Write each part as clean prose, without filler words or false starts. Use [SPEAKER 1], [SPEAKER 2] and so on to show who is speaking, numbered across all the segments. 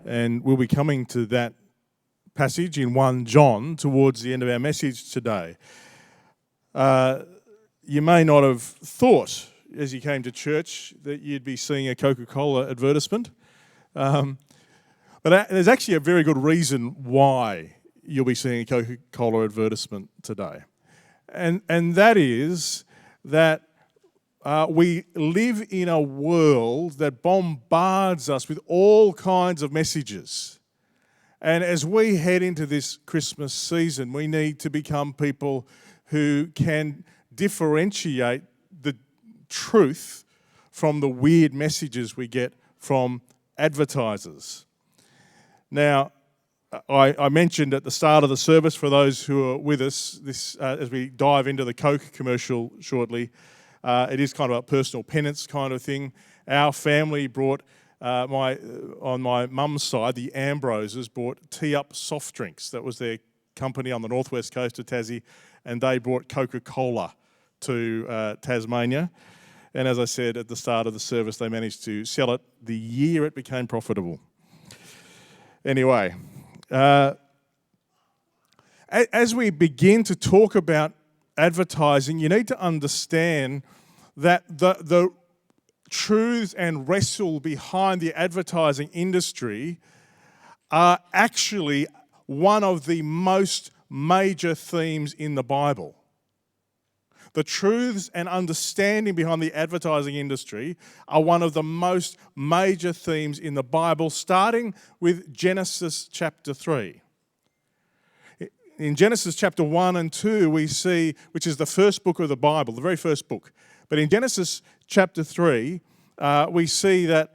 [SPEAKER 1] And we'll be coming to that passage in 1 John towards the end of our message today. You may not have thought as you came to church that you'd be seeing a Coca-Cola advertisement. But there's actually a very good reason why you'll be seeing a Coca-Cola advertisement today. And that is that we live in a world that bombards us with all kinds of messages. And as we head into this Christmas season, we need to become people who can differentiate the truth from the weird messages we get from advertisers. Now, I mentioned at the start of the service, for those who are with us, this as we dive into the Coke commercial shortly, it is kind of a personal penance kind of thing. Our family brought, on my mum's side, the Ambroses brought Tea Up soft drinks. That was their company on the northwest coast of Tassie, and they brought Coca-Cola to Tasmania. And as I said at the start of the service, they managed to sell it the year it became profitable. Anyway, as we begin to talk about advertising, you need to understand that the truths and wrestle behind the advertising industry are actually one of the most major themes in the Bible. The truths and understanding behind the advertising industry are one of the most major themes in the Bible, starting with Genesis chapter 3. In Genesis chapter 1 and 2, we see, which is the first book of the Bible, the very first book. But in Genesis chapter 3, we see that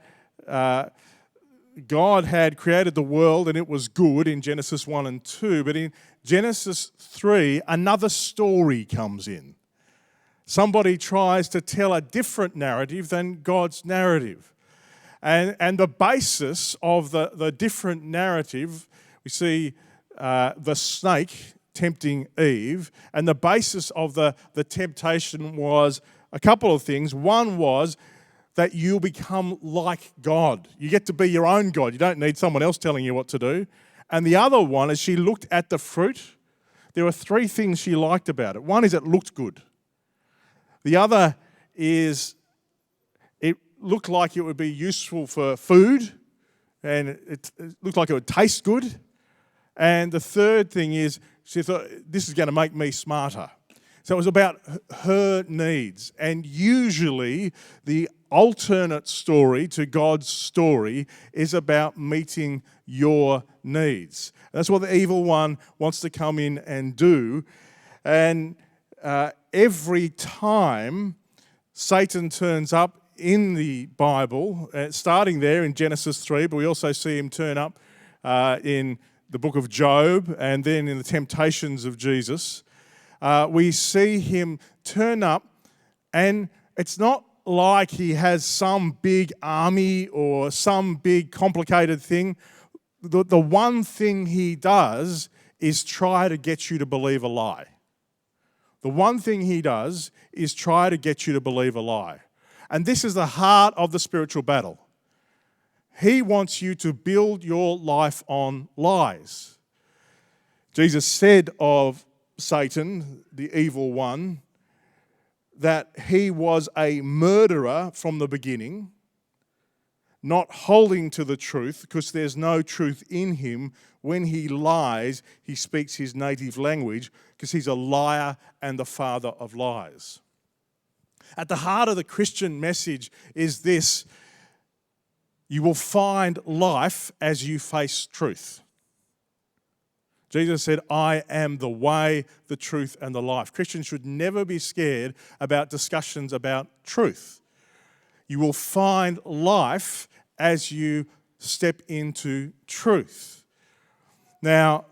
[SPEAKER 1] God had created the world and it was good in Genesis 1 and 2. But in Genesis 3, another story comes in. Somebody tries to tell a different narrative than God's narrative. And the basis of the different narrative, we see the snake tempting Eve, and the basis of the temptation was a couple of things. One was that you'll become like God. You get to be your own God. You don't need someone else telling you what to do. And the other one, as she looked at the fruit, there were three things she liked about it. One is it looked good. The other is it looked like it would be useful for food, and it looked like it would taste good. And the third thing is she thought, this is going to make me smarter. So it was about her needs. And usually the alternate story to God's story is about meeting your needs. That's what the evil one wants to come in and do. And every time Satan turns up in the Bible, starting there in Genesis 3, but we also see him turn up in the book of Job and then in the temptations of Jesus, we see him turn up, and it's not like he has some big army or some big complicated thing. The one thing he does is try to get you to believe a lie. The one thing he does is try to get you to believe a lie. And this is the heart of the spiritual battle. He wants you to build your life on lies. Jesus said of Satan, the evil one, that he was a murderer from the beginning, not holding to the truth because there's no truth in him. When he lies, he speaks his native language because he's a liar and the father of lies. At the heart of the Christian message is this: you will find life as you face truth. Jesus said, I am the way, the truth, and the life. Christians should never be scared about discussions about truth. You will find life as you step into truth. Now,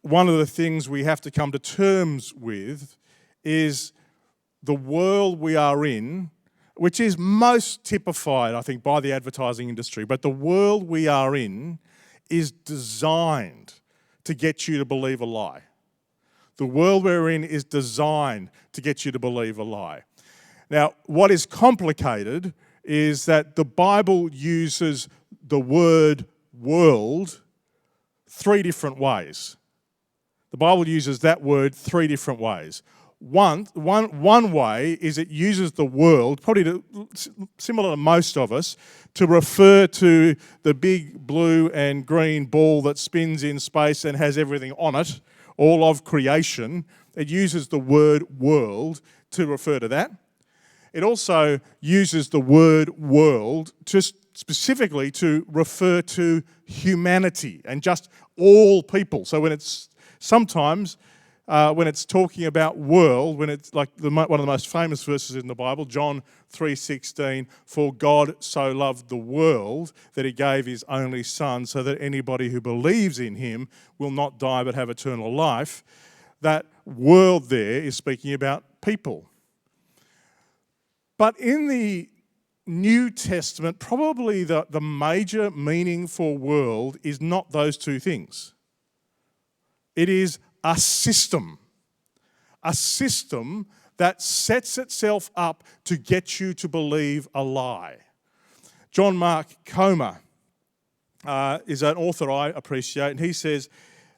[SPEAKER 1] one of the things we have to come to terms with is the world we are in, which is most typified, I think, by the advertising industry, but the world we are in is designed to get you to believe a lie. The world we're in is designed to get you to believe a lie. Now, what is complicated is that the Bible uses the word world 3 different ways. The Bible uses that word 3 different ways. One way is it uses the world, probably similar to most of us, to refer to the big blue and green ball that spins in space and has everything on it, all of creation. It uses the word world to refer to that. It also uses the word world just specifically to refer to humanity and just all people. So when it's sometimes when it's talking about world, when it's like one of the most famous verses in the Bible, John 3:16, for God so loved the world that he gave his only son so that anybody who believes in him will not die but have eternal life. That world there is speaking about people. But in the New Testament, probably the major meaning for world is not those two things. It is a system that sets itself up to get you to believe a lie. John Mark Comer is an author I appreciate, and he says,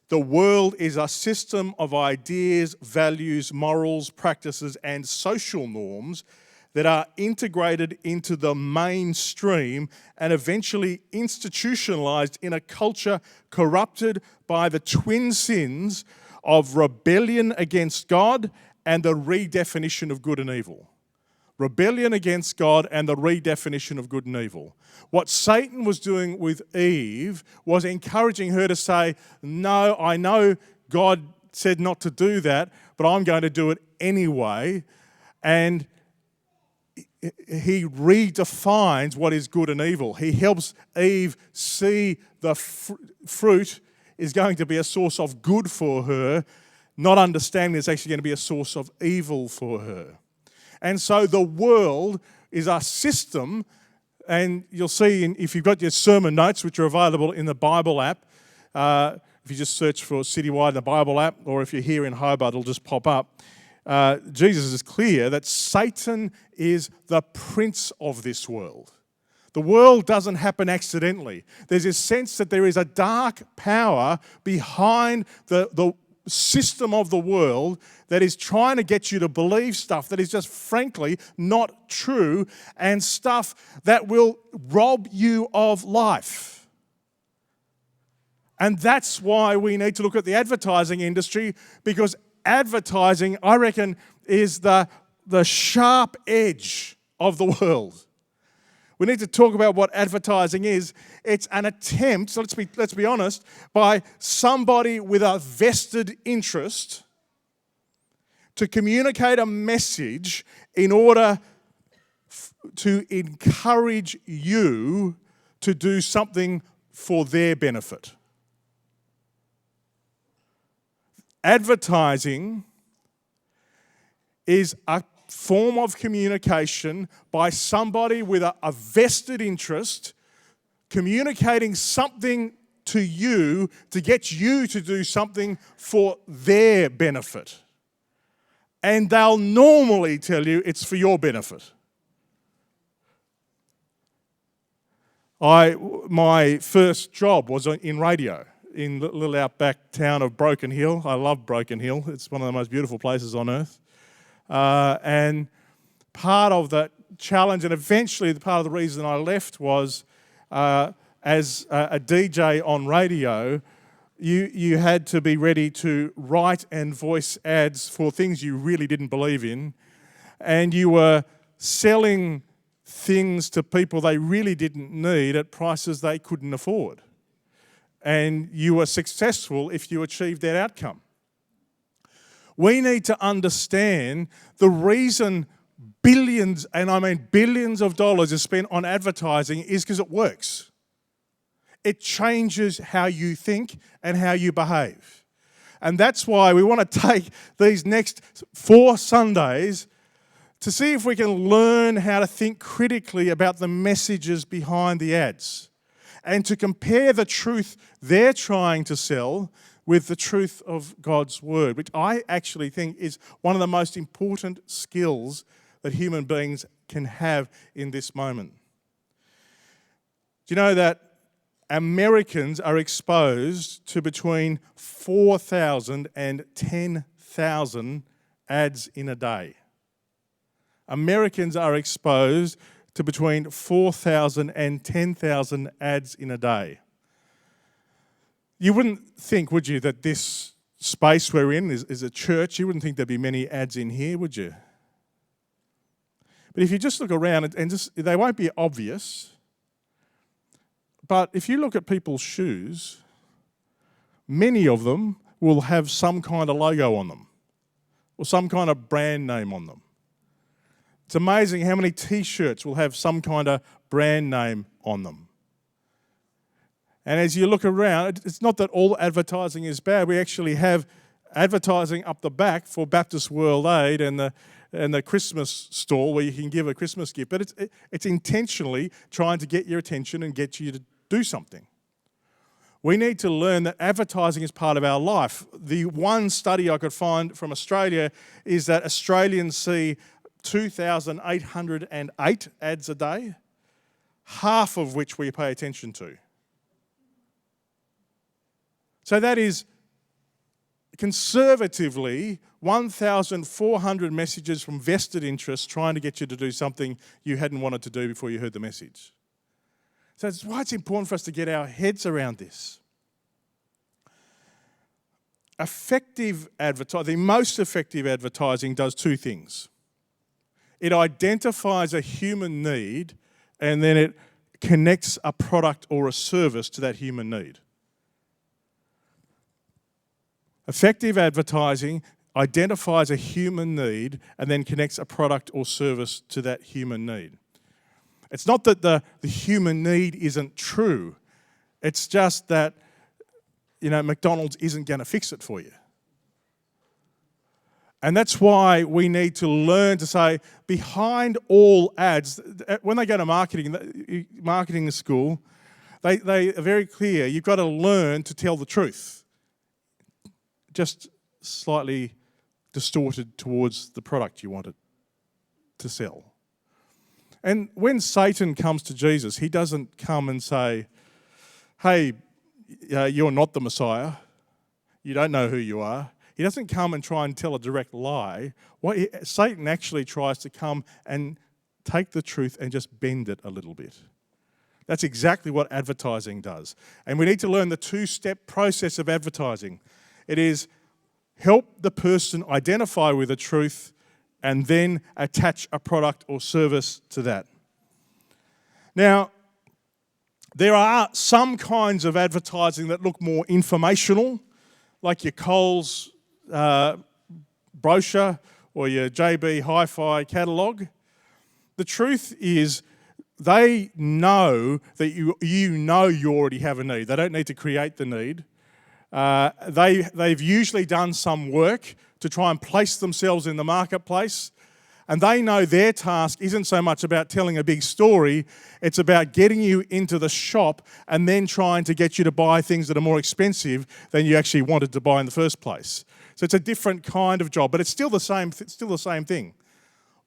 [SPEAKER 1] the world is a system of ideas, values, morals, practices, and social norms that are integrated into the mainstream and eventually institutionalized in a culture corrupted by the twin sins of rebellion against God and the redefinition of good and evil. Rebellion against God and the redefinition of good and evil. What Satan was doing with Eve was encouraging her to say, no, I know God said not to do that, but I'm going to do it anyway. And he redefines what is good and evil. He helps Eve see the fruit is going to be a source of good for her, not understanding it's actually going to be a source of evil for her. And so the world is a system, and you'll see if you've got your sermon notes, which are available in the Bible app, if you just search for Citywide in the Bible app, or if you're here in Hobart, it'll just pop up. Jesus is clear that Satan is the prince of this world. The world doesn't happen accidentally. There's a sense that there is a dark power behind the system of the world that is trying to get you to believe stuff that is just frankly not true and stuff that will rob you of life. And that's why we need to look at the advertising industry, because advertising, I reckon, is the sharp edge of the world. We need to talk about what advertising is. It's an attempt, so let's be honest, by somebody with a vested interest to communicate a message in order to encourage you to do something for their benefit. Advertising is a form of communication by somebody with a vested interest communicating something to you to get you to do something for their benefit. And they'll normally tell you it's for your benefit. My first job was in radio in the little outback town of Broken Hill. I love Broken Hill. It's one of the most beautiful places on earth. And part of that challenge, and eventually part of the reason I left was as a DJ on radio, you had to be ready to write and voice ads for things you really didn't believe in, and you were selling things to people they really didn't need at prices they couldn't afford. And you were successful if you achieved that outcome. We need to understand the reason billions, and I mean billions of dollars is spent on advertising is because it works. It changes how you think and how you behave. And that's why we want to take these next 4 Sundays to see if we can learn how to think critically about the messages behind the ads and to compare the truth they're trying to sell with the truth of God's word, which I actually think is one of the most important skills that human beings can have in this moment. Do you know that Americans are exposed to between 4,000 and 10,000 ads in a day. Americans are exposed to between 4,000 and 10,000 ads in a day. You wouldn't think, would you, that this space we're in is a church? You wouldn't think there'd be many ads in here, would you? But if you just look around, and just, they won't be obvious, but if you look at people's shoes, many of them will have some kind of logo on them or some kind of brand name on them. It's amazing how many T-shirts will have some kind of brand name on them. And as you look around, it's not that all advertising is bad. We actually have advertising up the back for Baptist World Aid and the Christmas store where you can give a Christmas gift. But it's intentionally trying to get your attention and get you to do something. We need to learn that advertising is part of our life. The one study I could find from Australia is that Australians see 2,808 ads a day, half of which we pay attention to. So that is conservatively 1,400 messages from vested interests trying to get you to do something you hadn't wanted to do before you heard the message. So that's why it's important for us to get our heads around this. Effective advertising, the most effective advertising does two things. It identifies a human need and then it connects a product or a service to that human need. Effective advertising identifies a human need and then connects a product or service to that human need. It's not that the human need isn't true. It's just that, McDonald's isn't going to fix it for you. And that's why we need to learn to say, behind all ads, when they go to marketing school, they are very clear. You've got to learn to tell the truth. Just slightly distorted towards the product you want it to sell. And when Satan comes to Jesus, he doesn't come and say, hey, you're not the Messiah. You don't know who you are. He doesn't come and try and tell a direct lie. Satan actually tries to come and take the truth and just bend it a little bit. That's exactly what advertising does. And we need to learn the two-step process of advertising. It is help the person identify with the truth and then attach a product or service to that. Now, there are some kinds of advertising that look more informational, like your Coles brochure or your JB Hi-Fi catalogue. The truth is they know that you already have a need. They don't need to create the need. They've usually done some work to try and place themselves in the marketplace. And they know their task isn't so much about telling a big story, it's about getting you into the shop and then trying to get you to buy things that are more expensive than you actually wanted to buy in the first place. So it's a different kind of job, but it's still the same thing.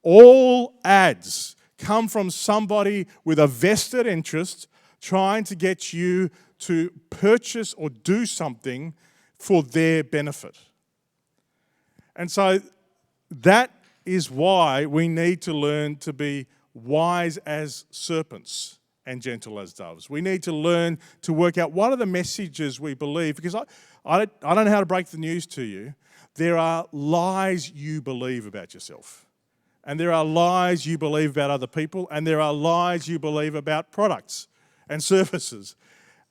[SPEAKER 1] All ads come from somebody with a vested interest trying to get you to purchase or do something for their benefit. And so that is why we need to learn to be wise as serpents and gentle as doves. We need to learn to work out what are the messages we believe, because I don't know how to break the news to you. There are lies you believe about yourself, and there are lies you believe about other people, and there are lies you believe about products and services.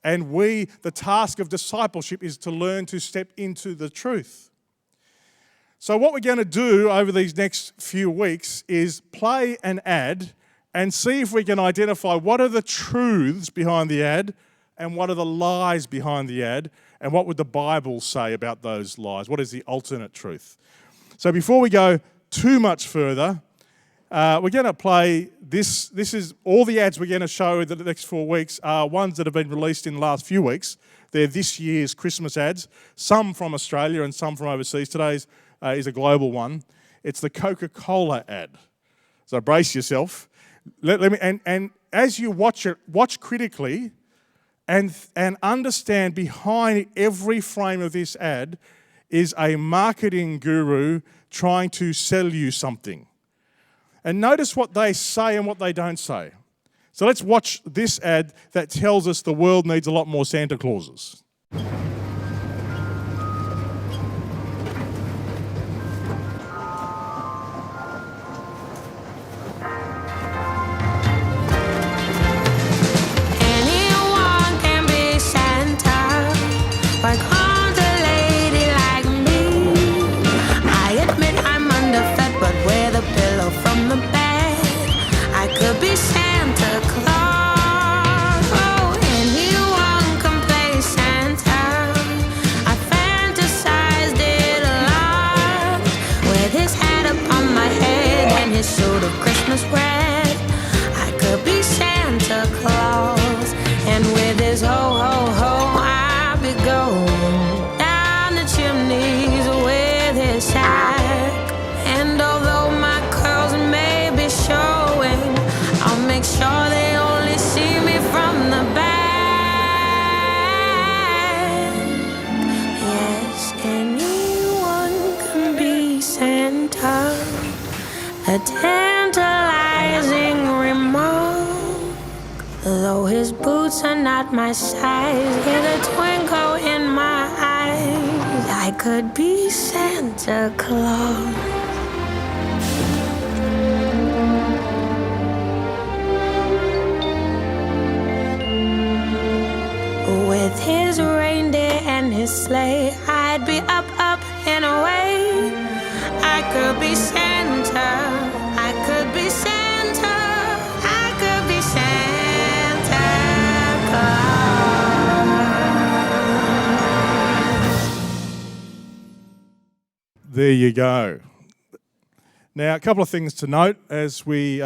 [SPEAKER 1] And the task of discipleship is to learn to step into the truth. So what we're going to do over these next few weeks is play an ad and see if we can identify what are the truths behind the ad and what are the lies behind the ad and what would the Bible say about those lies. What is the alternate truth? So before we go too much further, we're going to play this. This is all the ads we're going to show in the next 4 weeks are ones that have been released in the last few weeks. They're this year's Christmas ads, some from Australia and some from overseas. Today's is a global one. It's the Coca-Cola ad. So brace yourself. Let me and as you watch it, watch critically and understand behind every frame of this ad is a marketing guru trying to sell you something. And notice what they say and what they don't say. So let's watch this ad that tells us the world needs a lot more Santa Clauses.
[SPEAKER 2] A tantalizing remark. Though his boots are not my size, with a twinkle in my eyes, I could be Santa Claus. With his reindeer and his sleigh, I'd be up, up and away. I could be Santa, I could be Santa, I could be Santa
[SPEAKER 1] Claus. There you go. Now, a couple of things to note as we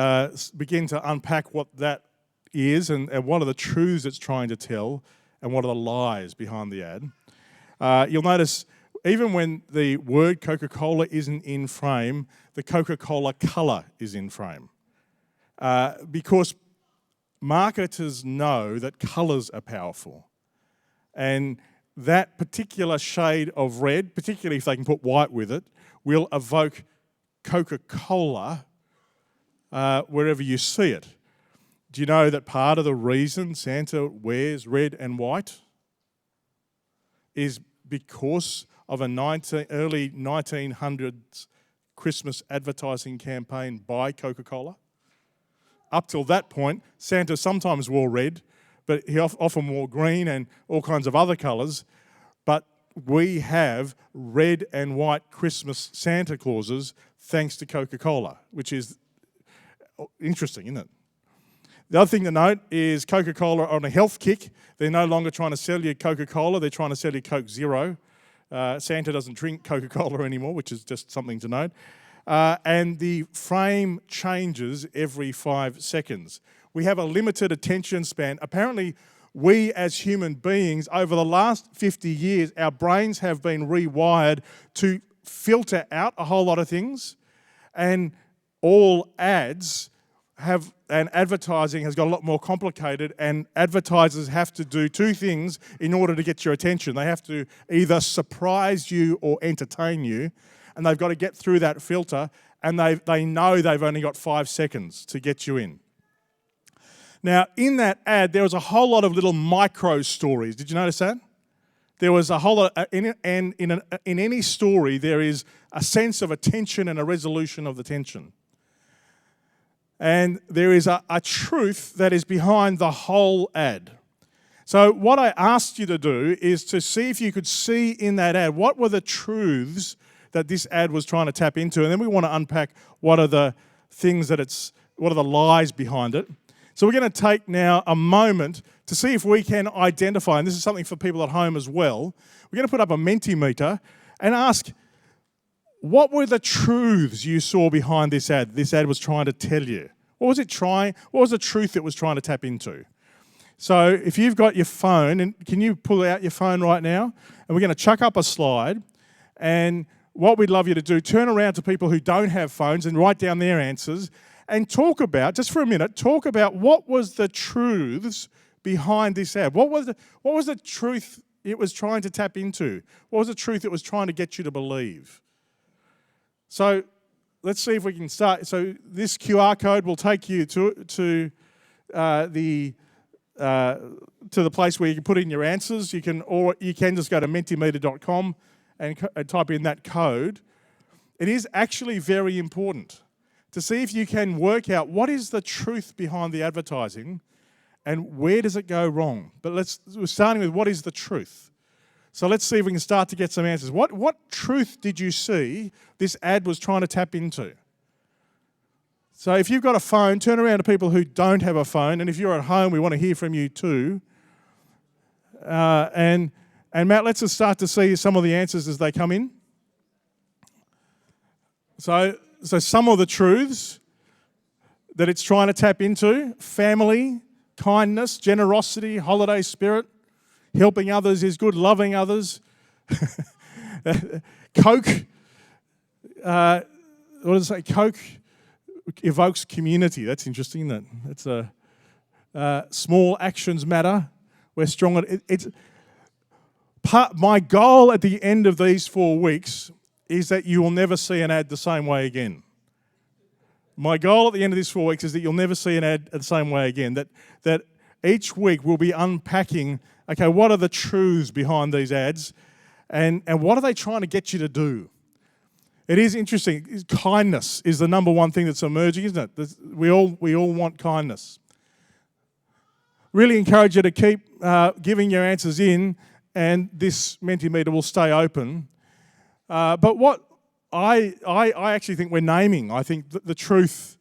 [SPEAKER 1] begin to unpack what that is and what are the truths it's trying to tell and what are the lies behind the ad. You'll notice even when the word Coca-Cola isn't in frame, the Coca-Cola colour is in frame. Because marketers know that colours are powerful. And that particular shade of red, particularly if they can put white with it, will evoke Coca-Cola wherever you see it. Do you know that part of the reason Santa wears red and white is because of a early 1900s Christmas advertising campaign by Coca-Cola? Up till that point, Santa sometimes wore red, but he often wore green and all kinds of other colours. But we have red and white Christmas Santa Clauses thanks to Coca-Cola, which is interesting, isn't it? The other thing to note is Coca-Cola are on a health kick. They're no longer trying to sell you Coca-Cola, they're trying to sell you Coke Zero. Santa doesn't drink Coca-Cola anymore, which is just something to note. And the frame changes every 5 seconds. We have a limited attention span. Apparently, we as human beings, over the last 50 years, our brains have been rewired to filter out a whole lot of things. And all ads and advertising has got a lot more complicated, and advertisers have to do two things in order to get your attention. They have to either surprise you or entertain you, and they've got to get through that filter, and they know they've only got 5 seconds to get you in. Now, in that ad, there was a whole lot of little micro stories. Did you notice that? There was a whole lot, in any story, there is a sense of attention and a resolution of the tension. And there is a truth that is behind the whole ad. So what I asked you to do is to see if you could see in that ad, what were the truths that this ad was trying to tap into? And then we want to unpack what are the things what are the lies behind it. So we're going to take now a moment to see if we can identify, and this is something for people at home as well, we're going to put up a Mentimeter and ask, what were the truths you saw behind this ad was trying to tell you? What was the truth it was trying to tap into? So if you've got your phone, and can you pull out your phone right now? And we're going to chuck up a slide. And what we'd love you to do, turn around to people who don't have phones and write down their answers and talk about, just for a minute, what was the truths behind this ad? What was the truth it was trying to tap into? What was the truth it was trying to get you to believe? So let's see if we can start. So this QR code will take you to the place where you can put in your answers. You can just go to mentimeter.com and type in that code. It is actually very important to see if you can work out what is the truth behind the advertising and where does it go wrong. But we're starting with what is the truth. So let's see if we can start to get some answers. What truth did you see this ad was trying to tap into? So if you've got a phone, turn around to people who don't have a phone, and if you're at home, we want to hear from you too. And Matt, let's just start to see some of the answers as they come in. So some of the truths that it's trying to tap into: family, kindness, generosity, holiday spirit, helping others is good, loving others. Coke, what does it say? Coke evokes community. That's interesting. That's small actions matter. We're strong. My goal at the end of these 4 weeks is that you will never see an ad the same way again. My goal at the end of these 4 weeks is that you'll never see an ad the same way again. That each week we'll be unpacking, okay, what are the truths behind these ads and what are they trying to get you to do? It is interesting. Kindness is the number one thing that's emerging, isn't it? We all want kindness. Really encourage you to keep giving your answers in, and this Mentimeter will stay open. But what I actually think we're naming, I think the truth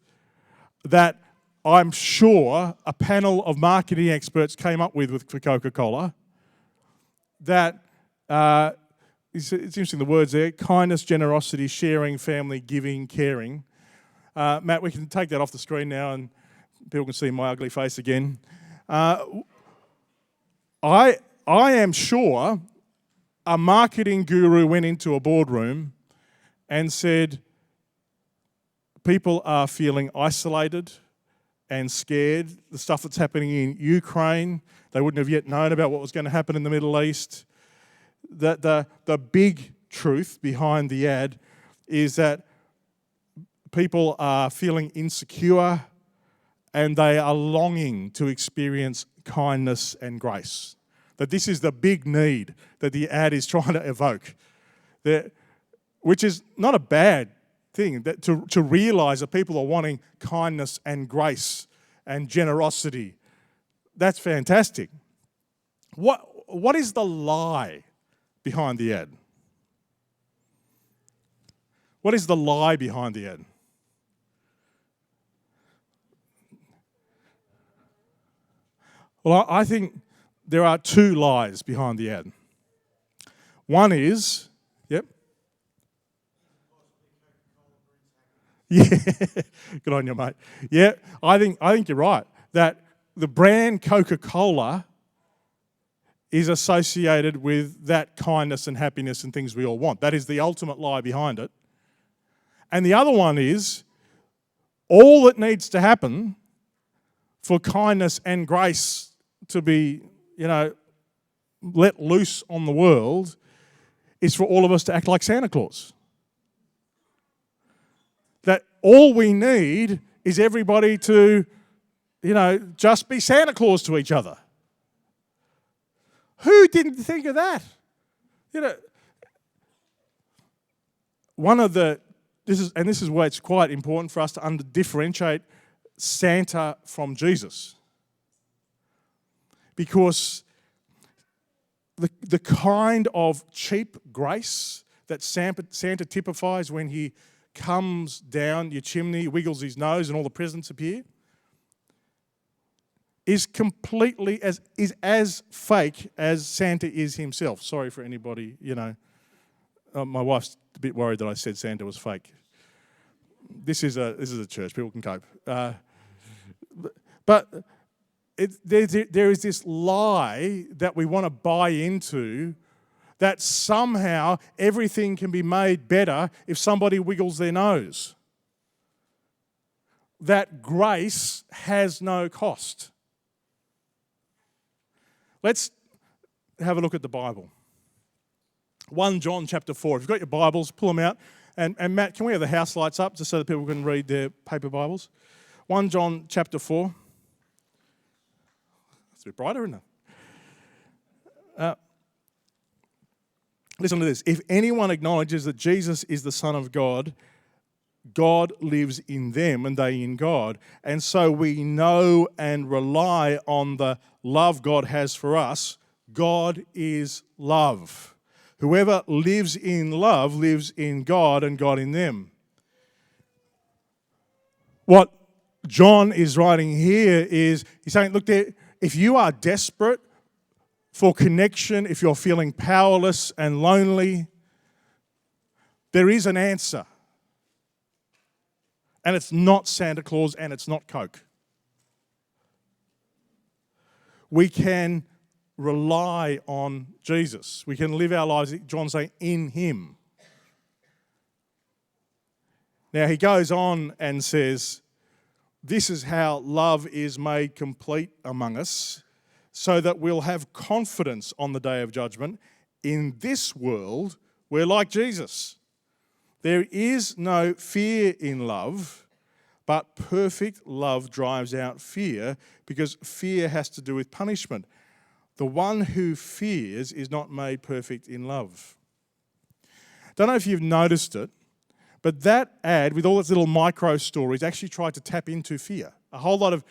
[SPEAKER 1] that I'm sure a panel of marketing experts came up with for Coca-Cola, that it's interesting, the words there: kindness, generosity, sharing, family, giving, caring. Matt, we can take that off the screen now and people can see my ugly face again. I am sure a marketing guru went into a boardroom and said, people are feeling isolated and scared. The stuff that's happening in Ukraine, they wouldn't have yet known about what was going to happen in the Middle East. That the big truth behind the ad is that people are feeling insecure and they are longing to experience kindness and grace. That this is the big need that the ad is trying to evoke, which is not a bad thing, that to realise that people are wanting kindness and grace and generosity. That's fantastic. What is the lie behind the ad? What is the lie behind the ad? Well, I think there are 2 lies behind the ad. One is, yep. Yeah, good on you, mate. Yeah, I think you're right, that the brand Coca-Cola is associated with that kindness and happiness and things we all want. That is the ultimate lie behind it. And the other one is, all that needs to happen for kindness and grace to be, let loose on the world is for all of us to act like Santa Claus. That all we need is everybody to, just be Santa Claus to each other. Who didn't think of that? This is where it's quite important for us to differentiate Santa from Jesus. Because the kind of cheap grace that Santa typifies when he comes down your chimney, wiggles his nose, and all the presents appear, is completely as fake as Santa is himself. Sorry for anybody, my wife's a bit worried that I said Santa was fake. This is a church, people can cope. But there is this lie that we want to buy into, that somehow everything can be made better if somebody wiggles their nose. That grace has no cost. Let's have a look at the Bible. 1 John chapter 4. If you've got your Bibles, pull them out. And Matt, can we have the house lights up just so that people can read their paper Bibles? 1 John chapter 4. It's a bit brighter, isn't it? Listen to this. If anyone acknowledges that Jesus is the Son of God, God lives in them and they in God. And so we know and rely on the love God has for us. God is love. Whoever lives in love lives in God and God in them. What John is writing here is, he's saying, look, if you are desperate for connection, if you're feeling powerless and lonely, there is an answer. And it's not Santa Claus and it's not Coke. We can rely on Jesus. We can live our lives, John's saying, in him. Now he goes on and says, this is how love is made complete among us, so that we'll have confidence on the day of judgment. In this world, we're like Jesus. There is no fear in love, but perfect love drives out fear, because fear has to do with punishment. The one who fears is not made perfect in love. Don't know if you've noticed it, but that ad, with all its little micro stories, actually tried to tap into fear. A whole lot of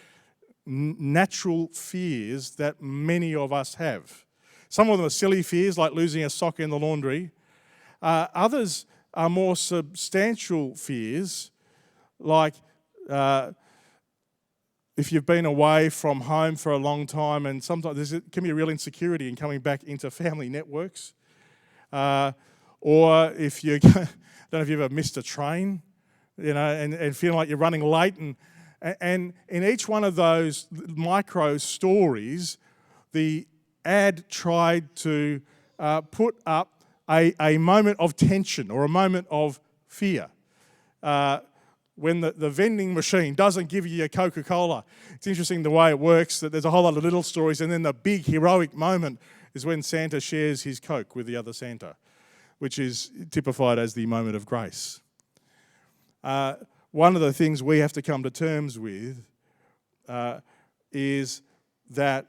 [SPEAKER 1] natural fears that many of us have. Some of them are silly fears, like losing a sock in the laundry. Others are more substantial fears, like if you've been away from home for a long time, and sometimes there can be a real insecurity in coming back into family networks. Or if you, I don't know if you've ever missed a train, and feeling like you're running late. And in each one of those micro stories, the ad tried to put up a moment of tension or a moment of fear. When the vending machine doesn't give you your Coca-Cola. It's interesting the way it works, that there's a whole lot of little stories, and then the big heroic moment is when Santa shares his Coke with the other Santa, which is typified as the moment of grace. One of the things we have to come to terms with is that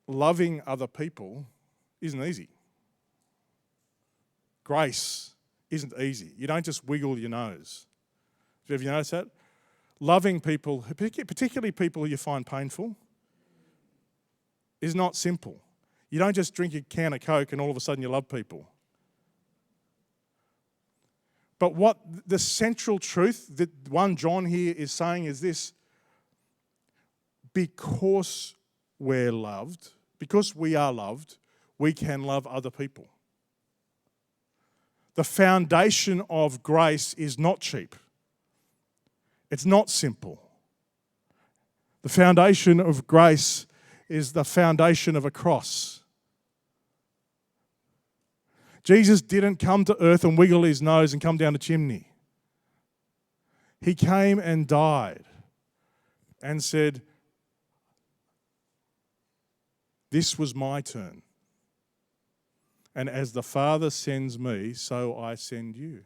[SPEAKER 1] loving other people isn't easy. Grace isn't easy. You don't just wiggle your nose. Have you noticed that? Loving people, particularly people who you find painful, is not simple. You don't just drink a can of Coke and all of a sudden you love people. But what the central truth that 1 John here is saying is this: because we're loved, because we are loved, we can love other people. The foundation of grace is not cheap. It's not simple. The foundation of grace is the foundation of a cross. Jesus didn't come to earth and wiggle his nose and come down the chimney. He came and died and said, "This was my turn. And as the Father sends me, so I send you."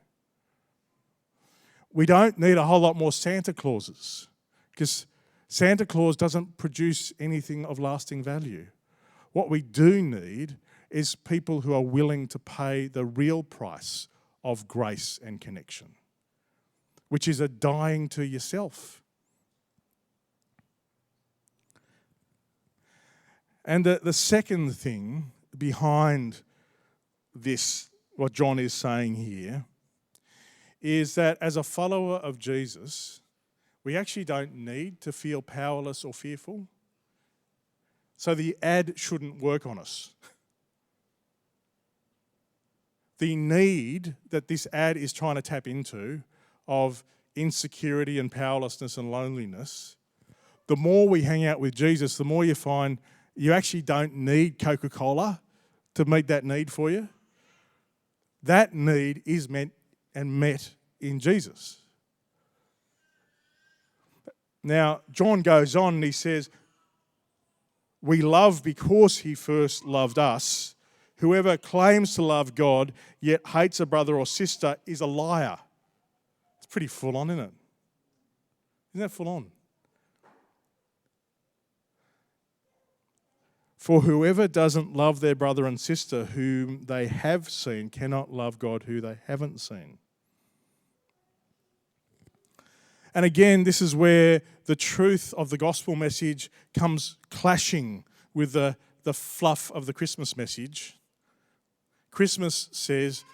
[SPEAKER 1] We don't need a whole lot more Santa Clauses, because Santa Claus doesn't produce anything of lasting value. What we do need is people who are willing to pay the real price of grace and connection, which is a dying to yourself. And the second thing behind this, what John is saying here, is that as a follower of Jesus, we actually don't need to feel powerless or fearful. So the ad shouldn't work on us. The need that this ad is trying to tap into of insecurity and powerlessness and loneliness, the more we hang out with Jesus, the more you find you actually don't need Coca-Cola to meet that need for you. That need is met in Jesus. Now, John goes on and he says, we love because he first loved us. Whoever claims to love God yet hates a brother or sister is a liar. It's pretty full on, isn't it? Isn't that full on? For whoever doesn't love their brother and sister whom they have seen cannot love God who they haven't seen. And again, this is where the truth of the gospel message comes clashing with the fluff of the Christmas message. Christmas says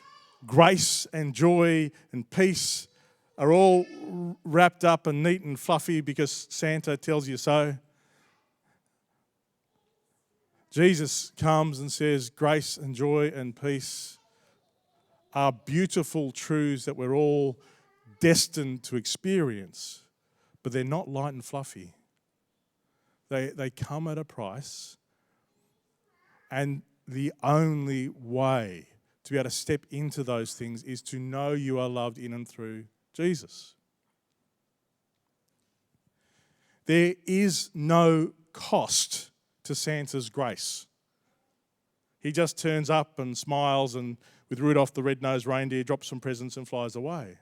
[SPEAKER 1] grace and joy and peace are all wrapped up and neat and fluffy because Santa tells you so. Jesus comes and says grace and joy and peace are beautiful truths that we're all destined to experience, but they're not light and fluffy. They come at a price, and the only way to be able to step into those things is to know you are loved in and through Jesus. There is no cost to Santa's grace. He just turns up and smiles and with Rudolph the red-nosed reindeer drops some presents and flies away.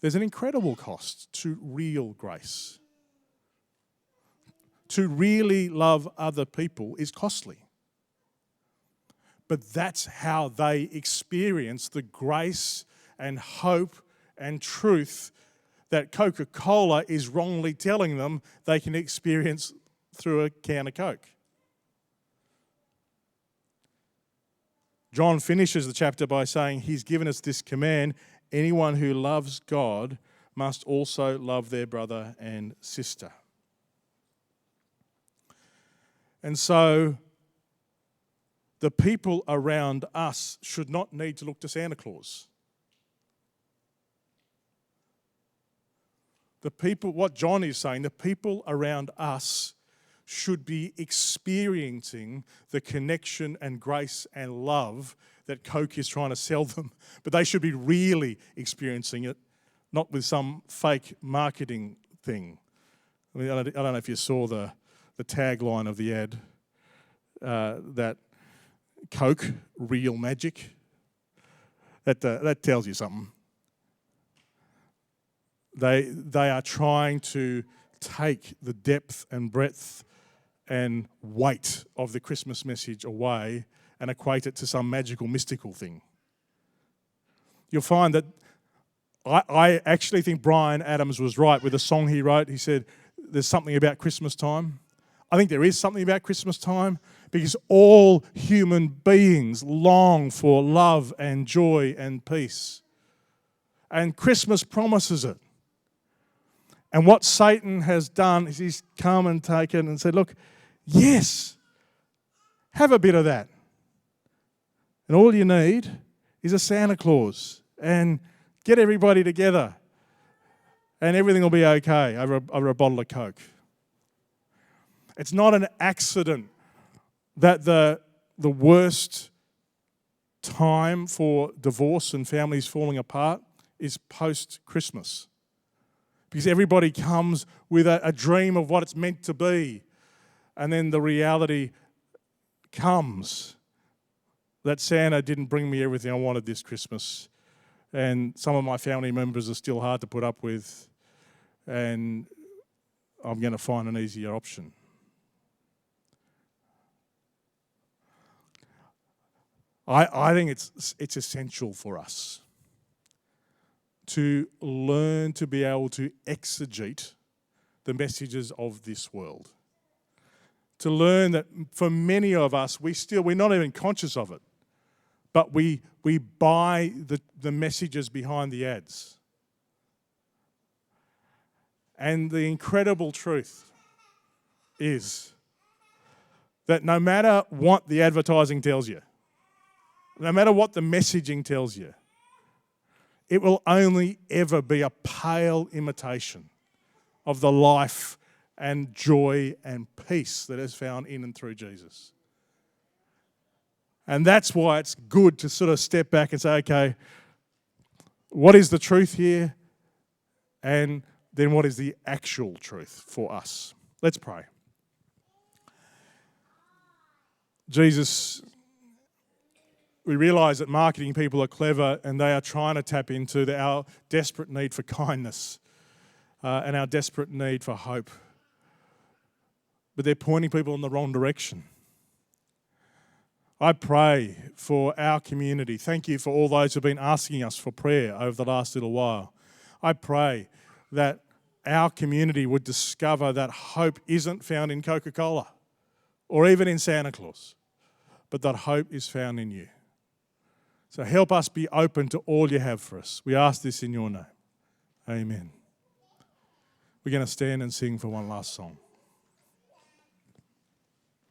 [SPEAKER 1] There's an incredible cost to real grace. To really love other people is costly. But that's how they experience the grace and hope and truth that Coca-Cola is wrongly telling them they can experience through a can of Coke. John finishes the chapter by saying he's given us this command: anyone who loves God must also love their brother and sister. And so the people around us should not need to look to Santa Claus. What John is saying, the people around us should be experiencing the connection and grace and love that Coke is trying to sell them. But they should be really experiencing it, not with some fake marketing thing. I mean, I don't know if you saw the tagline of the ad, that Coke, real magic. That tells you something. They are trying to take the depth and breadth and weight of the Christmas message away and equate it to some magical, mystical thing. You'll find that I actually think Bryan Adams was right with the song he wrote. He said, there's something about Christmas time. I think there is something about Christmas time because all human beings long for love and joy and peace. And Christmas promises it. And what Satan has done is he's come and taken and said, look, yes, have a bit of that. And all you need is a Santa Claus and get everybody together and everything will be okay over a bottle of Coke. It's not an accident that the worst time for divorce and families falling apart is post-Christmas. Because everybody comes with a dream of what it's meant to be. And then the reality comes that Santa didn't bring me everything I wanted this Christmas. And some of my family members are still hard to put up with. And I'm going to find an easier option. I think it's essential for us to learn to be able to exegete the messages of this world. To learn that for many of us, we're not even conscious of it, but we buy the messages behind the ads. And the incredible truth is that no matter what the advertising tells you, no matter what the messaging tells you, it will only ever be a pale imitation of the life and joy and peace that is found in and through Jesus. And that's why it's good to sort of step back and say, okay, what is the truth here? And then what is the actual truth for us? Let's pray. Jesus, we realise that marketing people are clever and they are trying to tap into our desperate need for kindness and our desperate need for hope. But they're pointing people in the wrong direction. I pray for our community. Thank you for all those who have been asking us for prayer over the last little while. I pray that our community would discover that hope isn't found in Coca-Cola or even in Santa Claus, but that hope is found in you. So help us be open to all you have for us. We ask this in your name. Amen. We're going to stand and sing for one last song.